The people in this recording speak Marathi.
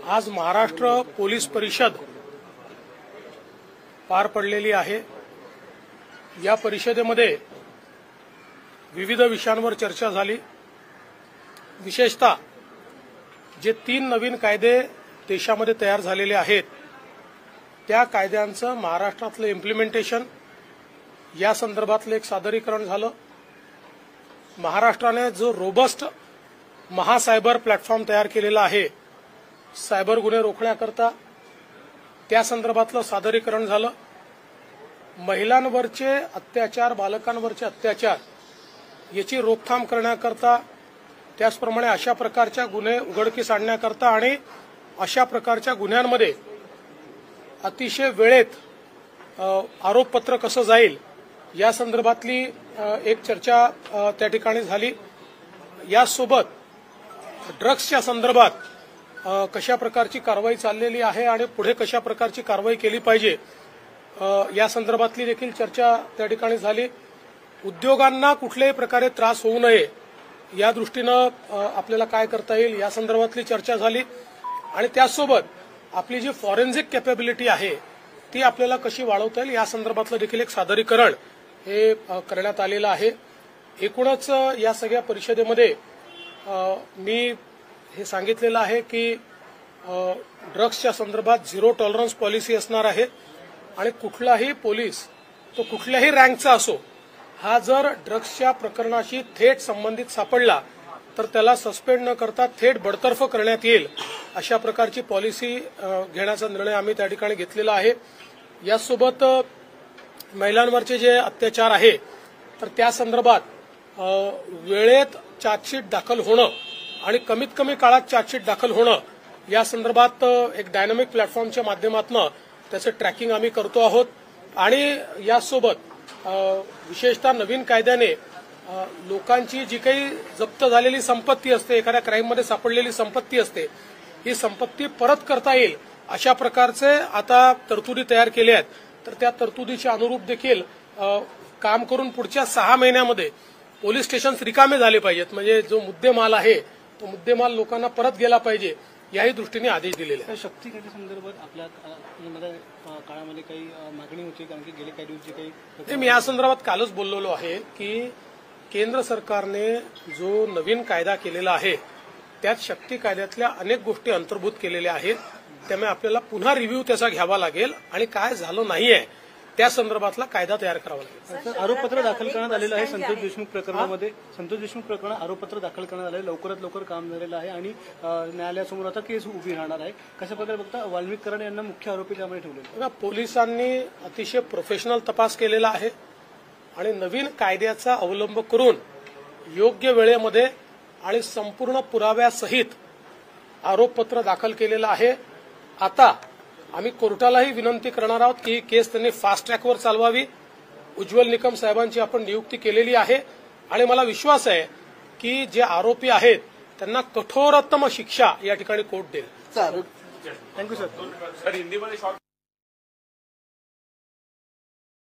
आज महाराष्ट्र पोलीस परिषद पार पडलेली आहे। या परिषदेमध्ये विविध विषयांवर चर्चा झाली। विशेषतः जे 3 नवीन कायदे देशामध्ये तयार झालेले आहेत त्या कायद्यांचं महाराष्ट्रातलं इम्प्लिमेंटेशन या संदर्भातलं एक सादरीकरण झालं। महाराष्ट्राने जो रोबस्ट महासायबर प्लॅटफॉर्म तयार केलेला आहे सायबर गुन्हे रोखण्याकरता त्या संदर्भातलं सादरीकरण झालं। महिलांवरचे अत्याचार, बालकांवरचे अत्याचार याची रोकथाम करण्याकरता, त्याचप्रमाणे अशा प्रकारच्या गुन्हे उघडकीस आणण्याकरता आणि अशा प्रकारच्या गुन्ह्यांमध्ये अतिशय वेळेत आरोपपत्र कसं जाईल या संदर्भातली एक चर्चा त्या ठिकाणी झाली। यासोबत ड्रग्सच्या संदर्भात कशा प्रकारची कारवाई चाललेली आहे आणि पुढे कशा प्रकारची कारवाई केली पाहिजे या संदर्भातली देखील चर्चा त्या ठिकाणी झाली। उद्योगांना कुठल्याही प्रकारे त्रास होऊ नये या दृष्टीनं आपल्याला काय करता येईल या संदर्भातली चर्चा झाली आणि त्यासोबत आपली जी फॉरेन्सिक कॅपेबिलिटी आहे ती आपल्याला कशी वाढवता येईल या संदर्भातलं देखील एक सादरीकरण हे करण्यात आलेलं आहे। एकूणच या सगळ्या परिषदेमध्ये मी हे सांगितलेलं आहे की ड्रग्सच्या संदर्भात 0 टॉलरन्स पॉलिसी असणार आहे आणि कुठलाही पोलीस तो कुठल्याही रँकचा असो हा जर ड्रग्सच्या प्रकरणाशी थेट संबंधित सापडला तर त्याला सस्पेंड न करता थेट बडतर्फ करण्यात येईल अशा प्रकारची पॉलिसी घेण्याचा निर्णय आम्ही त्या ठिकाणी घेतलेला आहे। यासोबत महिलांवरचे जे अत्याचार आहे तर त्या संदर्भात वेळेत चार्जशीट दाखल होणं आणि कमीत कमी काळात चार्जशीट दाखल होणं या संदर्भात एक डायनामिक प्लॅटफॉर्मच्या माध्यमातून त्याचं ट्रॅकिंग आम्ही करतो आहोत आणि यासोबत विशेषतः नवीन कायद्याने लोकांची जी काही जप्त झालेली संपत्ती असते, एखाद्या क्राईममध्ये सापडलेली संपत्ती असते, ही संपत्ती परत करता येईल अशा प्रकारचे आता तरतुदी तयार केल्या आहेत। तर त्या तरतुदीच्या अनुरूप देखील काम करून पुढच्या 6 महिन्यामध्ये पोलीस स्टेशन्स रिकामे झाले पाहिजेत, म्हणजे जो मुद्देमाल आहे तो मुद्देमाल लोकांना परत गेला पाहिजे याही दृष्टीने आदेश दिलेले आहेत। शक्ती कायद्यासंदर्भात आपल्या काळामध्ये काही मागणी होती, कारण की गेले काही दिवस जे काही मी या संदर्भात कालच बोललेलो आहे की केंद्र सरकारने जो नवीन कायदा केलेला आहे त्यात शक्ती कायद्यातल्या अनेक गोष्टी अंतर्भूत केलेल्या आहेत। त्यामुळे आपल्याला पुन्हा रिव्ह्यू त्याचा घ्यावा लागेल आणि काय झालं नाहीये त्या संदर्भातला कायदा तयार करावा लागेल। आरोपपत्र दाखल करण्यात आलेलं आहे संतोष देशमुख प्रकरणामध्ये। संतोष देशमुख प्रकरणात आरोपपत्र दाखल करण्यात आले, लवकरात लवकर काम झालेलं आहे आणि न्यायालयासमोर आता केस उभी राहणार आहे। कशा प्रकारे बघता वाल्मिक कराड यांना मुख्य आरोपी त्यामध्ये ठेवले? पोलिसांनी अतिशय प्रोफेशनल तपास केलेला आहे आणि नवीन कायद्याचा अवलंब करून योग्य वेळेमध्ये आणि संपूर्ण पुराव्यासहित आरोपपत्र दाखल केलेलं आहे। आता आम्ही कोर्टालाही विनंती करणार आहोत की ही केस त्यांनी फास्ट ट्रॅकवर चालवावी। उज्ज्वल निकम साहेबांची आपण नियुक्ती केलेली आहे आणि मला विश्वास आहे की जे आरोपी आहेत त्यांना कठोरतम शिक्षा या ठिकाणी कोर्ट देईल। Thank you sir.